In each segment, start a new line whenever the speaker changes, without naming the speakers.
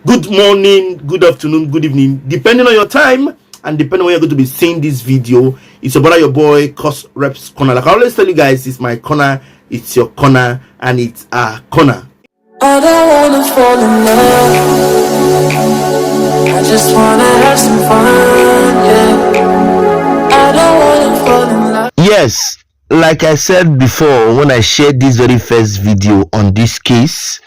Good morning, good afternoon, good evening, depending on your time and depending on when you're going to be seeing this video. It's about your boy Courserepshow corner. Like I always tell you guys, it's my corner, it's your corner, and it's our corner.
I don't wanna fall in love, I just wanna have some fun, yeah. I don't wanna fall in love.
Yes, like I said before when I shared this very first video on this case,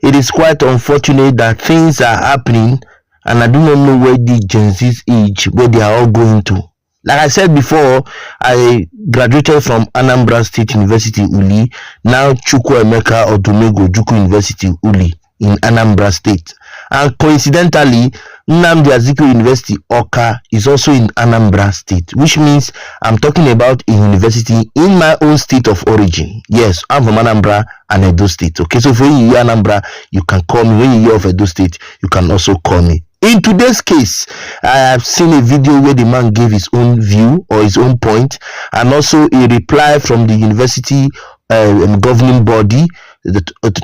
it is quite unfortunate that things are happening and I do not know where the Gen Z's age, where they are all going to. Like I said before, I graduated from Anambra State University, Uli, now Chukwuemeka Odumegwu Ojukwu University, Uli, in Anambra State. And coincidentally, Nnamdi Azikiwe University, Awka, is also in Anambra State, which means I'm talking about a university in my own state of origin. Yes, I'm from Anambra and Edo State. Okay, so when you hear Anambra, you can call me. When you hear of Edo State, you can also call me. In today's case, I have seen a video where the man gave his own view or his own point, and also a reply from the university governing body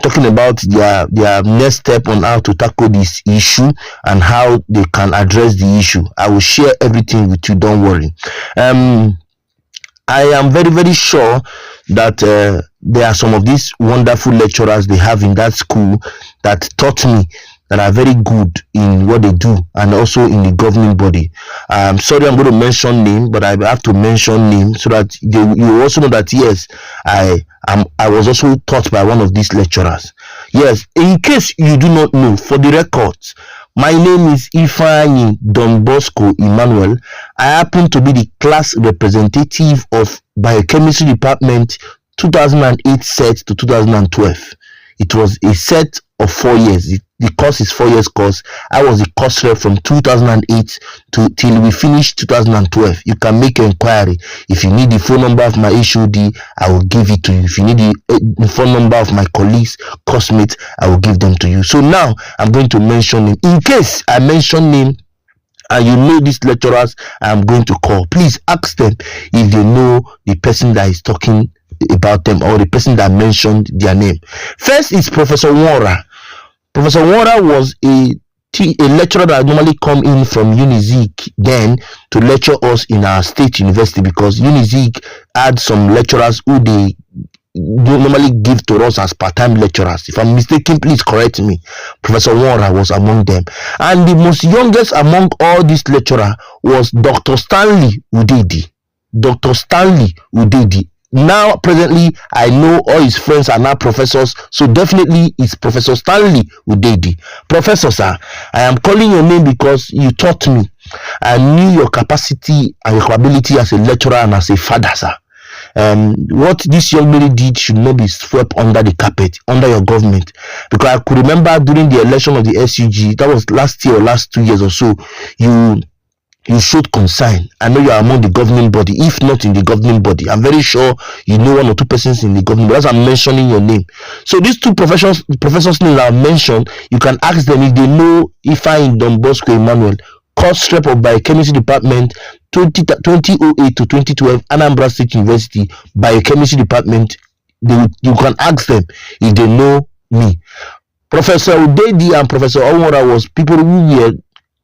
talking about their next step on how to tackle this issue and how they can address the issue. I will share everything with you, don't worry. I am very, very sure that there are some of these wonderful lecturers they have in that school that taught me that are very good in what they do and also in the governing body. Sorry, I'm going to mention name, but I have to mention name so that you also know that yes, I was also taught by one of these lecturers. Yes, in case you do not know, for the records, my name is Ifeanyi Don Bosco Emmanuel. I happen to be the class representative of Biochemistry Department 2008 set to 2012. It was a set of 4 years. The course is 4 years course. I was the course rep from 2008 till we finished 2012. You can make an inquiry. If you need the phone number of my HOD, I will give it to you. If you need the phone number of my colleagues, classmates, I will give them to you. So now I'm going to mention name. In case I mention name and you know these lecturers, I'm going to call. Please ask them if they know the person that is talking about them or the person that mentioned their name. First is Professor Nwora. Professor Nwora was a lecturer that normally come in from UNIZIK then to lecture us in our state university, because UNIZIK had some lecturers who they normally give to us as part-time lecturers. If I'm mistaken, please correct me. Professor Nwora was among them, and the most youngest among all these lecturers was Dr. Stanley Udedi. Dr. Stanley Udedi. Now presently I know all his friends are now professors, so definitely it's Professor Stanley Udedi. Professor, sir, I am calling your name because you taught me. I knew your capacity and your ability as a lecturer and as a father, sir. What this young lady did should not be swept under the carpet, under your government, because I could remember during the election of the SUG, that was last year or last 2 years or so, you showed concern. I know you are among the governing body, if not in the governing body. I'm very sure you know 1 or 2 persons in the governing body. As I'm mentioning your name. So these two professors names I've mentioned, you can ask them if they know Ifeanyi Don Bosco Emmanuel, course rep of Biochemistry Department 2008 to 2012, Anambra State University, Biochemistry Department. You can ask them if they know me. Professor Udedi and Professor Nwora was people who were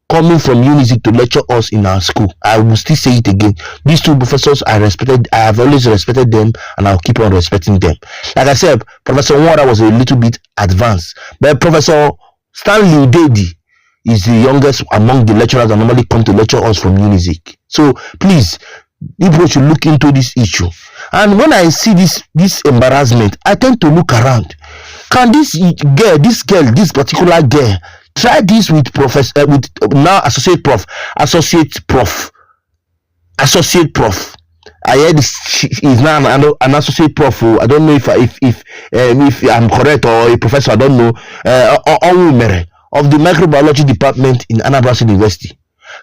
coming from UNIZIK to lecture us in our school. I will still say it again. These two professors I respected. I have always respected them, and I'll keep on respecting them. Like I said, Professor Nwora was a little bit advanced, but Professor Stanley Udedi is the youngest among the lecturers that normally come to lecture us from UNIZIK. So please, people should look into this issue. And when I see this embarrassment, I tend to look around. Can this particular girl try this with professor, with now associate prof. I heard he's now an associate prof. I don't know if I'm correct, or a professor. I don't know. Of the microbiology department in Anambra State University.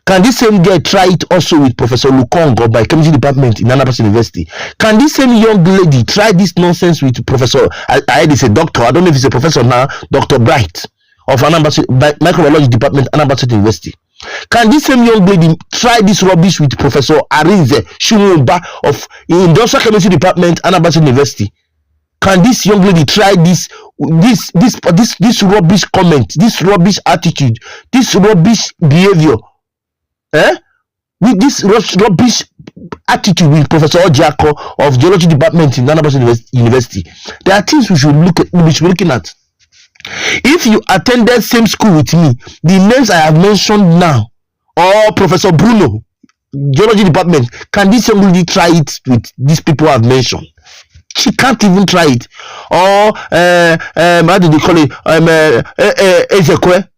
Can this same girl try it also with Professor Lukongo by chemistry department in Anambra State University? Can this same young lady try this nonsense with Professor? I heard it's a doctor. I don't know if it's a professor now. Dr. Bright of Anambra State microbiology department, Anambra State University. Can this same young lady try this rubbish with Professor Arinze Shumba of industrial chemistry department, Anambra State University? Can this young lady try this this rubbish comment, this rubbish attitude, this rubbish behavior, with this rubbish attitude with Professor Ojiako of Geology Department in Anambra University, there are things we should be looking at. If you attended same school with me, the names I have mentioned now, or Professor Bruno, Geology Department, can this young lady try it with these people I've mentioned? She can't even try it. Or how do they call it? Ezekwe,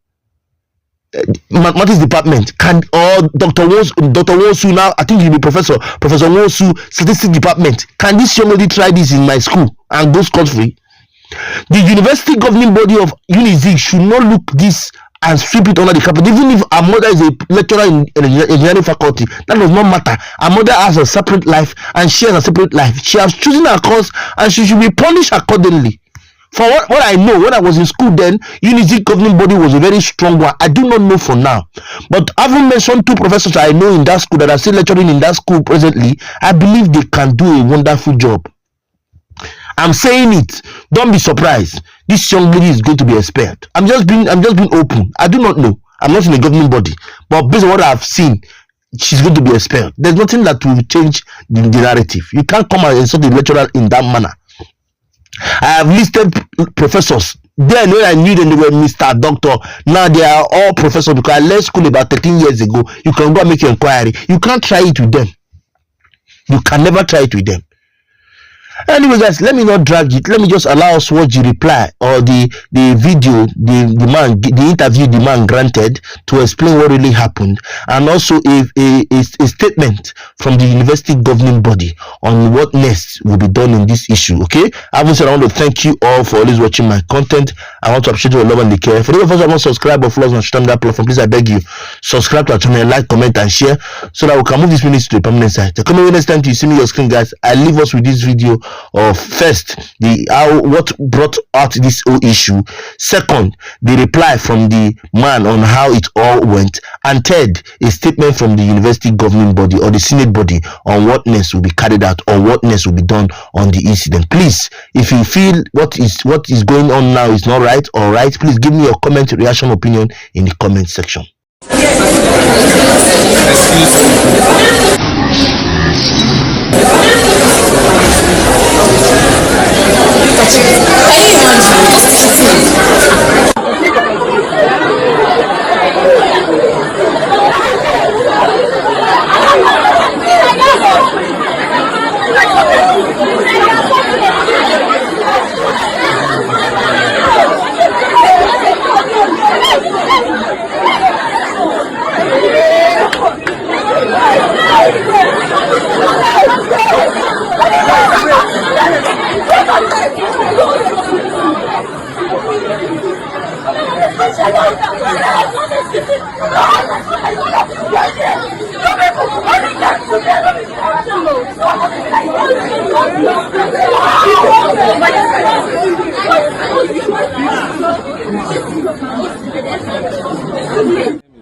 mathematics department, can, or Dr. Wosu, now I think he'll be Professor Wosu, statistics department. Can this young lady try this in my school and go scot-free? The university governing body of UNIZIK should not look this and sweep it under the carpet. Even if our mother is a lecturer in engineering faculty, that does not matter. Our mother has a separate life and she has a separate life. She has chosen her course and she should be punished accordingly. For what I know, when I was in school then, UNIZIK governing body was a very strong one. I do not know for now. But having mentioned 2 professors I know in that school that are still lecturing in that school presently, I believe they can do a wonderful job. I'm saying it. Don't be surprised. This young lady is going to be expelled. I'm just being open. I do not know. I'm not in a governing body, but based on what I've seen, she's going to be expelled. There's nothing that will change the narrative. You can't come and insult the lecturer in that manner. I have listed professors. Then when I knew them, they were Mr. Doctor. Now they are all professors because I left school about 13 years ago. You can go and make your inquiry. You can't try it with them. You can never try it with them. Anyway, guys, let me not drag it. Let me just allow us watch the reply or the video the interview the man granted to explain what really happened, and also a statement from the university governing body on what next will be done in this issue. Okay, having said, I want to thank you all for always watching my content. I want to appreciate your love and the care. For those of us who have not subscribed or follow us on social media platform, please I beg you, subscribe to our channel, like, comment, and share so that we can move this minutes to the permanent site. The coming next time you see me on your screen, guys, I leave us with this video of first what brought out this whole issue, second the reply from the man on how it all went, and third a statement from the university governing body or the senate body on what next will be carried out or what next will be done on the incident. Please, if you feel what is going on now is not right or right, please give me your comment, reaction, opinion in the comment section.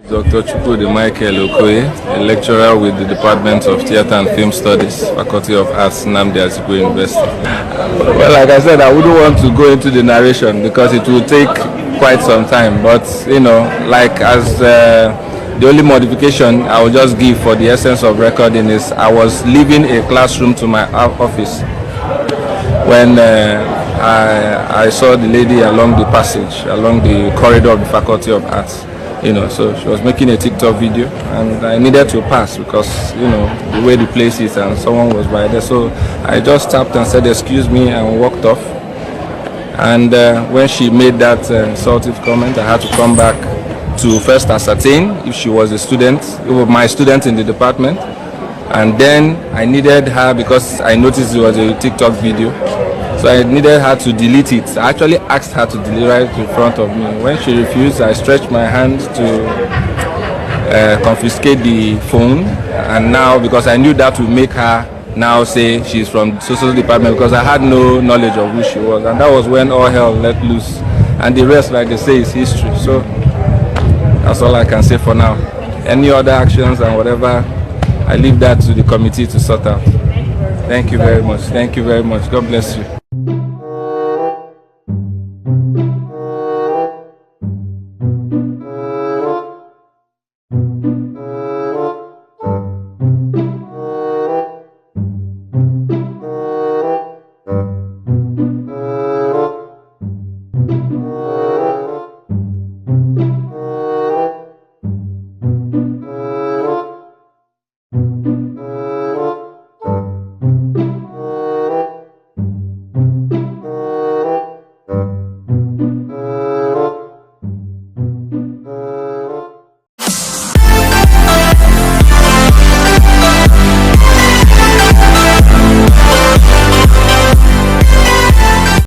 Dr. Chukwudi Michael Okoye, a lecturer with the Department of Theatre and Film Studies, Faculty of Arts, Nnamdi Azikiwe University. Well, like I said, I wouldn't want to go into the narration because it will take quite some time. But, you know, like as the only modification I will just give for the essence of recording is I was leaving a classroom to my office when I saw the lady along the passage, along the corridor of the Faculty of Arts. You know, so she was making a TikTok video and I needed to pass because, you know, the way the place is and someone was by there. So I just tapped and said, excuse me, and walked off. And when she made that insultive comment, I had to come back to first ascertain if she was a student, my student in the department. And then I needed her because I noticed it was a TikTok video. So I needed her to delete it. I actually asked her to delete right in front of me. When she refused, I stretched my hand to confiscate the phone. And now, because I knew that would make her now say she's from the social department, because I had no knowledge of who she was. And that was when all hell let loose. And the rest, like they say, is history. So that's all I can say for now. Any other actions and whatever, I leave that to the committee to sort out. Thank you very much. Thank you very much. God bless you.